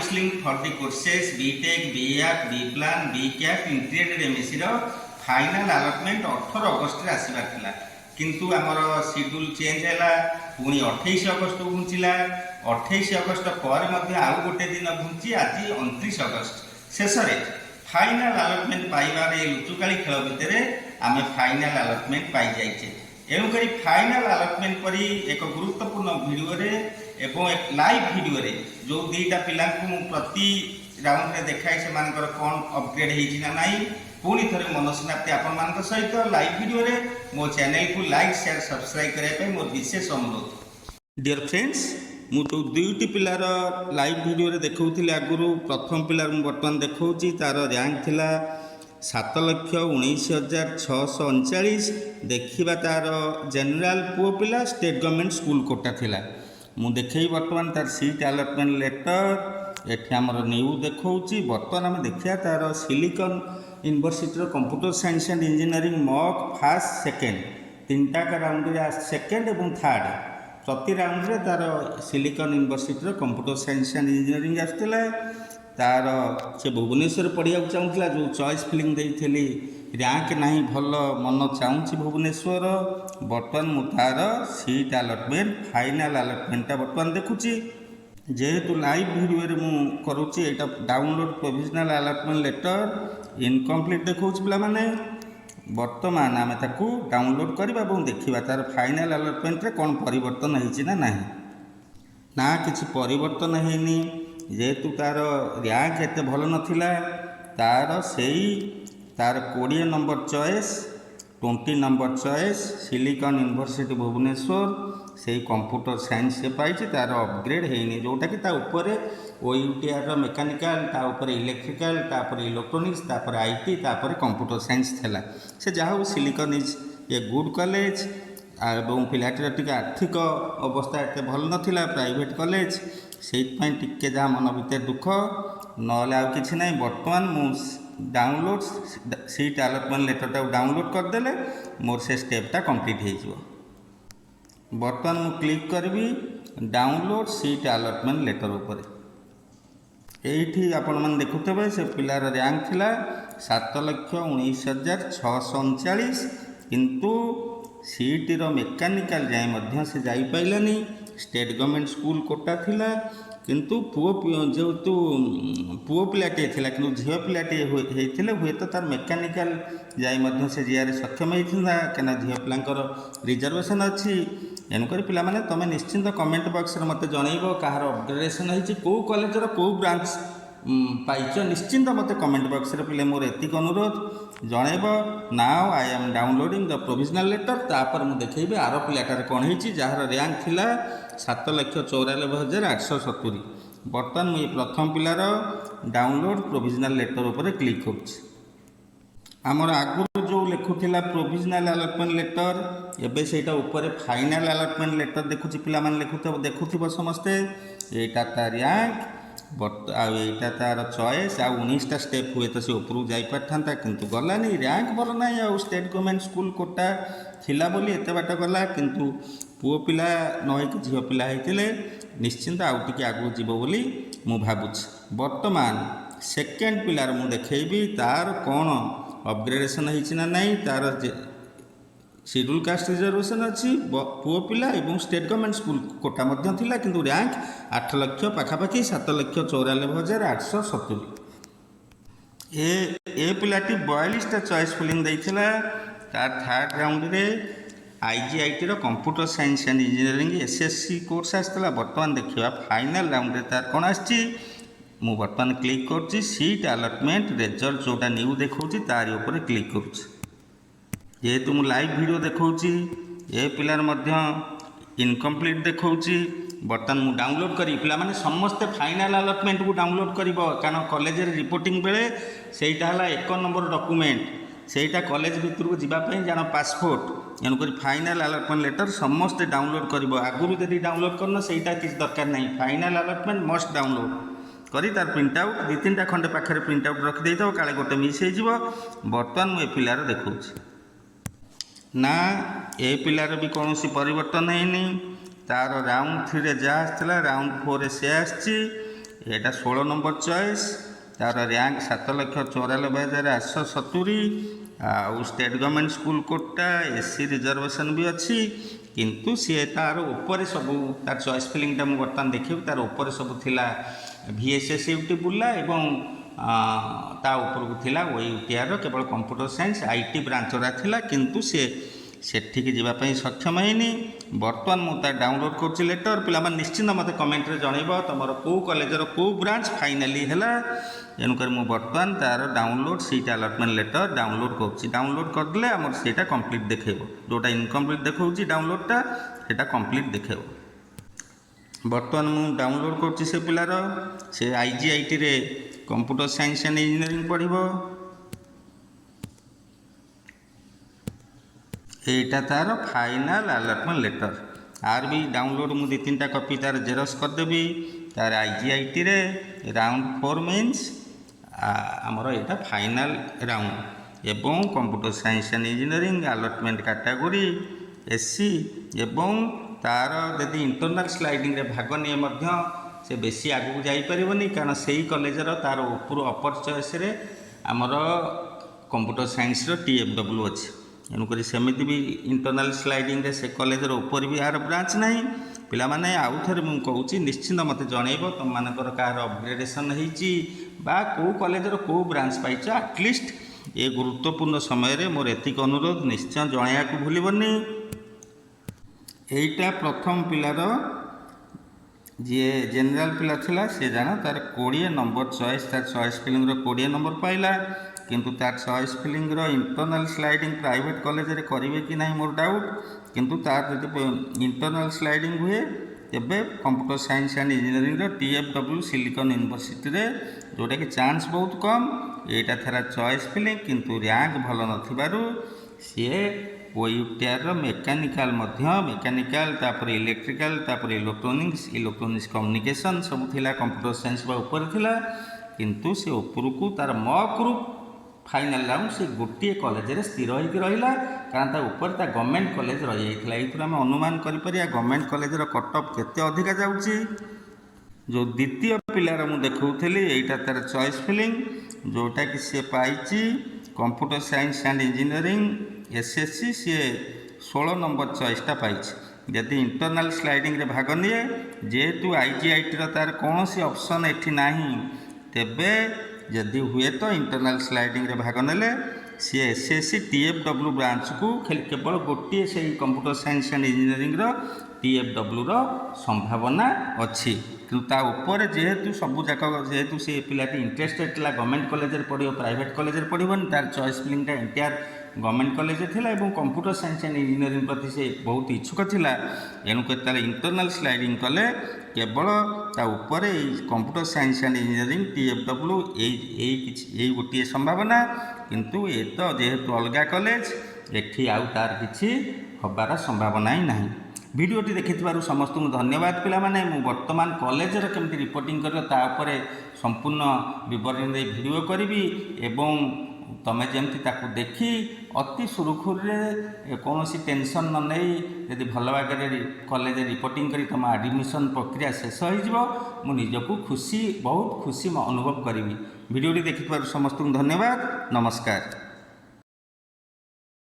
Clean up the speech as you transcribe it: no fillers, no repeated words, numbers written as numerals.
Counselling for the courses B.Tech, B.App, B.Plan, B.CAT integrated MSc रो final allotment 18 अगस्त रे आसीबार थिला किंतु हमर शेड्यूल चेंज हैला पुनी 28 अगस्त को घुंचिला 28 अगस्त पर मध्ये आउ गोटे दिन घुंची आज 29 अगस्त शेष रे फाइनल अलॉटमेंट पाइबार ए लुचुकाली खेल भितर आमे फाइनल अलॉटमेंट पाई जाइछे एणुकरी फाइनल अलॉटमेंट परी एक गुरुत्वपूर्ण वीडियो रे एवं एक लाइव वीडियो रे जो दीटा पिला प्रति राउंड रे देखाई से मानकर कौन अपग्रेड होईछि ना नाही पुणी थरे मनोसेनापति आपण मान सहित लाइव वीडियो रे मो चैनल को लाइक शेयर सब्सक्राइब करे पे मोर विशेष अनुरोध। डियर फ्रेंड्स मु तो दुईटी पिलार लाइव वीडियो रे देखौथिले आगुरु प्रथम पिलार मु वर्तमान देखौछि तार रैंक थिला 7,19,639 देखा तार जेनराल पुओ पिला स्टेट गवर्नमेंट स्कूल कोटा थिला मु देखई वर्तमान तार सीट अलॉटमेंट लेटर एठी हमर न्यू देखौछि वर्तमान हम देखिया तार silicon university computer science and engineering mock first second तीनटा का राउंड रे सेकंड एवं थर्ड प्रति राउंड रे तार silicon university computer science and engineering आस्थिला तार से भुवनेश्वर पढ़िया चाहूला जो चॉइस फिलिंग देइथली रैंक नहीं भल मन चाहूँगी भुवनेश्वर बर्तमान मु तार सीट अलॉटमेंट फाइनल अलॉटमेंटा बर्तमान देखुची जेहेतु लाइव वीडियो मु करुच्ची एटा download provisional allotment letter incomplete देखौछि पिला माने बर्तमान आमे ताकू डाउनलोड करबा और देखिबा तार फाइनल अलॉटमेंट रे कोन परिवर्तन होईछि ना नाही ना किछि परिवर्तन हेनी जेहेतु तार रैंक एत भल नाला तार से तार 20 number choice 20 number choice Silicon University Bhubaneswar से कंप्यूटर साइंस से पाई तार अपग्रेड होनी जोटा कि ऊपर OUTR मेकानिकल तापर इलेक्ट्रिकल तापर इलेक्ट्रोनिक्स तापर IT तापर कंप्यूटर साइंस थेला से जहाँ silicon is a good college और पिलाटीर टिके आर्थिक अवस्था एत भल नाला प्राइवेट कॉलेज से टिके जहाँ मन भर दुख नले आ कि ना बर्तमान मु डाउनलोड सीट अलॉटमेंट लेटरटा डाउनलोड करदेले मोर से स्टेपटा कंप्लीट हो बर्तमान मु क्लिक करी डाउनलोड सीट अलॉटमेंट लेटर उपर ये आपण मैंने देखुवे से पिलार रैंक थिला 7,19,639 किंतु सीटर मेकानिकल जाए से जापारानी स्टेट गवर्नमेंट स्कूल कोटा थिला किंतु जेहेतु पुओ पिलाटे थिला किंतु झील पिलाटे होते हुए तो तार मेकानिकल जाए से जीआर सक्षम होता क्या झील पिलांकर रिजर्वेशन अच्छी एणुक पाने तुम निश्चिंत कमेंट बॉक्स में मत जनइब कहार अपग्रेडेसन होती कौ कॉलेजर कौ ब्रांच पाइच निश्चिंत मत कमेंट बॉक्स में पिले मोर एतिक अनुरोध जनइब now I am downloading the provisional letter तापर मुझे देखी आर पिलाटार कौन होती जार रैंक थिला 7,94,870 बर्तमान मुझे प्रथम पिलार डाउनलोड प्रोविजनल लेटर उपर क्लिक करमर आगुरी जो लिखुला प्रोविजनल अलॉटमेंट लेटर एबे सेटा ऊपर फाइनल अलॉटमेंट लेटर देखुची पिला माने देखुथिबो समस्ते एटा तार रैंक आईटा तार चॉइस आ 19टा स्टेप हुए तो से ऊपर जाई पारथांता किंतु गलानी रैंक भल ना आ स्टेट गवर्नमेंट स्कूल कोटा थिला बोली एते बाट गला किंतु पुओ पिला नई कि झील पिला होते निश्चिंत आउ टिके आगू जीव बोली मु भावुछि बर्तमान सेकेंड पिलार मु देखैबी तार कौन अपग्रेडेसन होईछि ना नहीं तार शेड्यूल कास्ट रिजर्वेशन अच्छी पुओ पिला और स्टेट गवर्नमेंट स्कूल कोटा मध्य थिला किंतु रैंक 8 लाख पाखापाखि 7,94,870 ए पिलाटी 42टा चॉइस फिलिंग देइथिला तार थर्ड राउंड रे IGIT computer science and engineering SSC course आसला बर्तमान देखा फाइनल राउंड रे तार कौन आछि मु बर्तमान क्लिक करुच्ची सीट अलॉटमेंट रिजल्ट जोटा न्यू देखौछि तार ऊपर क्लिक करुच्ची जेहेतु मु लाइव वीडियो देखौछि ए पिलार मध्य इनकम्प्लीट देखौछि बर्तमान मु डाउनलोड करी पिला माने समस्त फाइनल अलॉटमेंट को डाउनलोड करिवो कारण कॉलेज रे रिपोर्टिंग बेले सेटा हला 1 नंबर डॉक्यूमेंट सेटा कॉलेज भितर को जीवा पई जानो पासपोर्ट एणुक फाइनल अलॉटमेंट लेटर समस्त डाउनलोड करिवो आगुरी जदि डाउनलोड करना सेटा किछ दरकार नहीं फाइनल अलॉटमेंट मस्ट डाउनलोड करी तार प्रिंट आउट 2-3टा खंडे पाखे प्रिंट आउट रखी देता काले गोटे मिस हो बर्तमान मुझे पिलार देखौछि ना ए पिलार भी कौन परिवर्तन है तार राउंड 3 रे जहाँ आसला राउंड 4 रे से आसची ଏଇଟା 16 ନମ୍ବର ଚଏସ୍। ତାର ର୍ୟାଙ୍କ 7,94,870। ଆଉ state government school quota, SC reservation ବି ଅଛି। କିନ୍ତୁ ସିଏ ତାର ଉପରେ ସବୁ ତାର ଚଏସ୍ ଫିଲିଂଟା ମୁଁ ବର୍ତ୍ତମାନ ଦେଖିବି। ତାର ଉପରେ ସବୁ ଥିଲା VSSUT ବୁର୍ଲା ଏବଂ ତା ଉପରକୁ ଥିଲା OUTR କେବଳ କମ୍ପ୍ୟୁଟର ସାଇନ୍ସ IT ବ୍ରାଞ୍ଚରା ଥିଲା। କିନ୍ତୁ ସେ ସେଠିକି ଯିବା ପାଇଁ ସକ୍ଷମ ହେଇନି। ବର୍ତ୍ତମାନ ମୁଁ ତା ଡାଉନଲୋଡ଼ କରୁଛି ଲେଟର। ପିଲାମାନେ ନିଶ୍ଚିନ୍ତ ମୋତେ କମେଣ୍ଟରେ ଜଣାଇବ ତୁମର କେଉଁ କଲେଜର କେଉଁ ବ୍ରାଞ୍ଚ ଫାଇନାଲି ହେଲା। ତେଣୁକରି ମୁଁ ବର୍ତ୍ତମାନ ତାର download seat allotment letter download କରୁଛି। ଡାଉନଲୋଡ଼ କରିଦେଲେ ଆମର ସେଇଟା କମ୍ପ୍ଲିଟ୍ ଦେଖାଇବ। ଯେଉଁଟା ଇନକମ୍ପ୍ଲିଟ୍ ଦେଖାଉଛି ଡାଉନଲୋଡ଼ଟା ସେଇଟା କମ୍ପ୍ଲିଟ୍ ଦେଖାଇବ। ବର୍ତ୍ତମାନ ମୁଁ ଡାଉନଲୋଡ଼ କରୁଛି ସେ ପିଲାର। ସେ IGITରେ କମ୍ପ୍ୟୁଟର ସାଇନ୍ସ ଆଣ୍ଡ ଇଞ୍ଜିନିୟରିଂ ପଢ଼ିବ। এইটা তার ফাইনাল আলটমেন্ট লেটর। আর বি ডাউনলোড মু 2-3টা কপি তার জেরক্স করদেবি। তার IGITরে রাউন্ড 4 মিন্স আমার এটা ফাইনাল রাউন্ড এবং computer science and engineering allotment category SC ଏବଂ ତାର ଯଦି ଇଣ୍ଟରନାଲ୍ ସ୍ଲାଇଡ଼ିଂରେ ଭାଗ ନିଏ ମଧ୍ୟ ସେ ବେଶୀ ଆଗକୁ ଯାଇପାରିବନି, କାରଣ ସେଇ କଲେଜର ତାର ଉପରୁ ଅପର ଚଏସ୍ରେ ଆମର କମ୍ପ୍ୟୁଟର ସାଇନ୍ସର TFW ଅଛି। ତେଣୁକରି ସେମିତି ବି ଇଣ୍ଟରନାଲ୍ ସ୍ଲାଇଡ଼ିଂରେ ସେ କଲେଜର ଉପରେ ବି ଏହାର ବ୍ରାଞ୍ଚ ନାହିଁ। ପିଲାମାନେ ଆଉ ଥରେ ମୁଁ କହୁଛି, ନିଶ୍ଚିନ୍ତ ମୋତେ ଜଣାଇବ ତୁମମାନଙ୍କର କାହାର ଅପଗ୍ରେଡେସନ୍ ହେଇଛି ବା କେଉଁ କଲେଜର କେଉଁ ବ୍ରାଞ୍ଚ ପାଇଛ। ଆଟଲିଷ୍ଟ ଏ ଗୁରୁତ୍ୱପୂର୍ଣ୍ଣ ସମୟରେ ମୋର ଏତିକି ଅନୁରୋଧ, ନିଶ୍ଚୟ ଜଣାଇବାକୁ ଭୁଲିବନି। এইটা প্রথম পিলার যে জেনারেল পিলা লা সে জাণ তার 20 নম্বর চয়েস, তার চয়েস ফিলিংর 20 নম্বর পাইলা। কিন্তু তার চয়েস ফিলিংর ইন্টরনাল স্লাইডিং প্রাইভেট কলেজে করবে কি না মোর ডাউট। কিন্তু তার যদি ইন্টরনাল স্লাইডিং হুয়ে তেবে কম্প্ୟୁଟର ସାଇନ୍ସ ଆଣ୍ଡ ଇଞ୍ଜିନିୟରିଂର TFW ସିଲିକନ୍ ୟୁନିଭର୍ସିଟିରେ, ଯେଉଁଟାକି ଚାନ୍ସ ବହୁତ କମ୍। ଏଇଟା ଥିଲା ଚଏସ୍ ଫିଲିଂ, କିନ୍ତୁ ର୍ୟାଙ୍କ ଭଲ ନଥିବାରୁ ସିଏ OUTRର ମେକାନିକାଲ ମଧ୍ୟ ମେକାନିକାଲ, ତାପରେ ଇଲେକ୍ଟ୍ରିକାଲ, ତାପରେ ଇଲେକ୍ଟ୍ରୋନିକ୍ସ କମ୍ୟୁନିକେସନ୍ ସବୁ ଥିଲା, କମ୍ପ୍ୟୁଟର ସାଇନ୍ସ ବା ଉପରେ ଥିଲା। କିନ୍ତୁ ସେ ଉପରକୁ ତାର ମକ୍ରୁ ଫାଇନାଲ ରାଉଣ୍ଡ ସେ ଗୋଟିଏ କଲେଜରେ ସ୍ଥିର ହୋଇକି ରହିଲା, କାରଣ ତା ଉପରେ ତା ଗଭର୍ଣ୍ଣମେଣ୍ଟ କଲେଜ ରହିଯାଇଥିଲା। ଏଇଥିରୁ ଆମେ ଅନୁମାନ କରିପାରିବା ଗଭର୍ଣ୍ଣମେଣ୍ଟ କଲେଜର କଟ୍ ଅଫ୍ କେତେ ଅଧିକା ଯାଉଛି। ଯେଉଁ ଦ୍ୱିତୀୟ ପିଲାର ମୁଁ ଦେଖାଉଥିଲି, ଏଇଟା ତାର ଚଏସ୍ ଫିଲିଂ, ଯେଉଁଟାକି ସିଏ ପାଇଛି computer science and engineering SSC। ସିଏ 16 নম্বর চয়েসটা পাইছে। যদি ইন্টরনাল স্লাইডিংরে ভাগ নিয়ে, যেহেতু IGITর তার কৌশি অপশন এটি না, তেবে যদি হুয়ে তো ইন্টরনাল স্লাইডিংরে ভাগ নেলে সি SSC TFW ব্রাঞ্চকু কেবল গোটিয়ে সেই কম্প্ୟୁଟର ସାଇନ୍ସ ଆଣ୍ଡ ଇଞ୍ଜିନିୟରିଂର TFWର ସମ୍ଭାବନା ଅଛି। କିନ୍ତୁ ତା ଉପରେ ଯେହେତୁ ସବୁଯାକ, ଯେହେତୁ ସେ ପିଲାଟି ଇଣ୍ଟରେଷ୍ଟେଡ୍ ଥିଲା ଗଭର୍ଣ୍ଣମେଣ୍ଟ କଲେଜରେ ପଢ଼ିବ, ପ୍ରାଇଭେଟ୍ କଲେଜରେ ପଢ଼ିବନି, ତାର ଚଏସ୍ ଫିଲିଂଟା ଏଣ୍ଟାୟାର ଗଭର୍ଣ୍ଣମେଣ୍ଟ କଲେଜରେ ଥିଲା ଏବଂ କମ୍ପ୍ୟୁଟର ସାଇନ୍ସ ଆଣ୍ଡ ଇଞ୍ଜିନିୟରିଂ ପ୍ରତି ସେ ବହୁତ ଇଚ୍ଛୁକ ଥିଲା। ଏଣୁକରି ତାର ଇଣ୍ଟରନାଲ୍ ସ୍ଲାଇଡ଼ିଂ କଲେ କେବଳ ତା ଉପରେ ଏଇ computer science and engineering TFW ଏଇ ଗୋଟିଏ ସମ୍ଭାବନା। କିନ୍ତୁ ଏ ତ ଯେହେତୁ ଅଲଗା କଲେଜ, ଏଠି ଆଉ ତାର କିଛି ହେବାର ସମ୍ଭାବନା ହିଁ ନାହିଁ। ভিডিওটি ଦେଖିଥିବାରୁ ସମସ୍ତଙ୍କୁ ଧନ୍ୟବାଦ ପିଲାମାନେ। ମୁଁ ବର୍ତ୍ତମାନ କଲେଜର କେମିତି ରିପୋର୍ଟିଂ କରିବ ତା ଉପରେ ସମ୍ପୂର୍ଣ୍ଣ ବିବରଣୀ ଦେଇ ଭିଡ଼ିଓ କରିବି ଏବଂ ତୁମେ ଯେମିତି ତାକୁ ଦେଖି ଅତି ସୁରୁଖୁରୁରେ କୌଣସି ଟେନସନ୍ ନ ନେଇ ଯଦି ଭଲ ଭାବରେ କଲେଜରେ ରିପୋର୍ଟିଂ କରି ତୁମ ଆଡ଼ମିସନ୍ ପ୍ରକ୍ରିୟା ଶେଷ ହୋଇଯିବ, ମୁଁ ନିଜକୁ ବହୁତ ଖୁସି ଅନୁଭବ କରିବି। ଭିଡ଼ିଓଟି ଦେଖିଥିବାରୁ ସମସ୍ତଙ୍କୁ ଧନ୍ୟବାଦ। ନମସ୍କାର।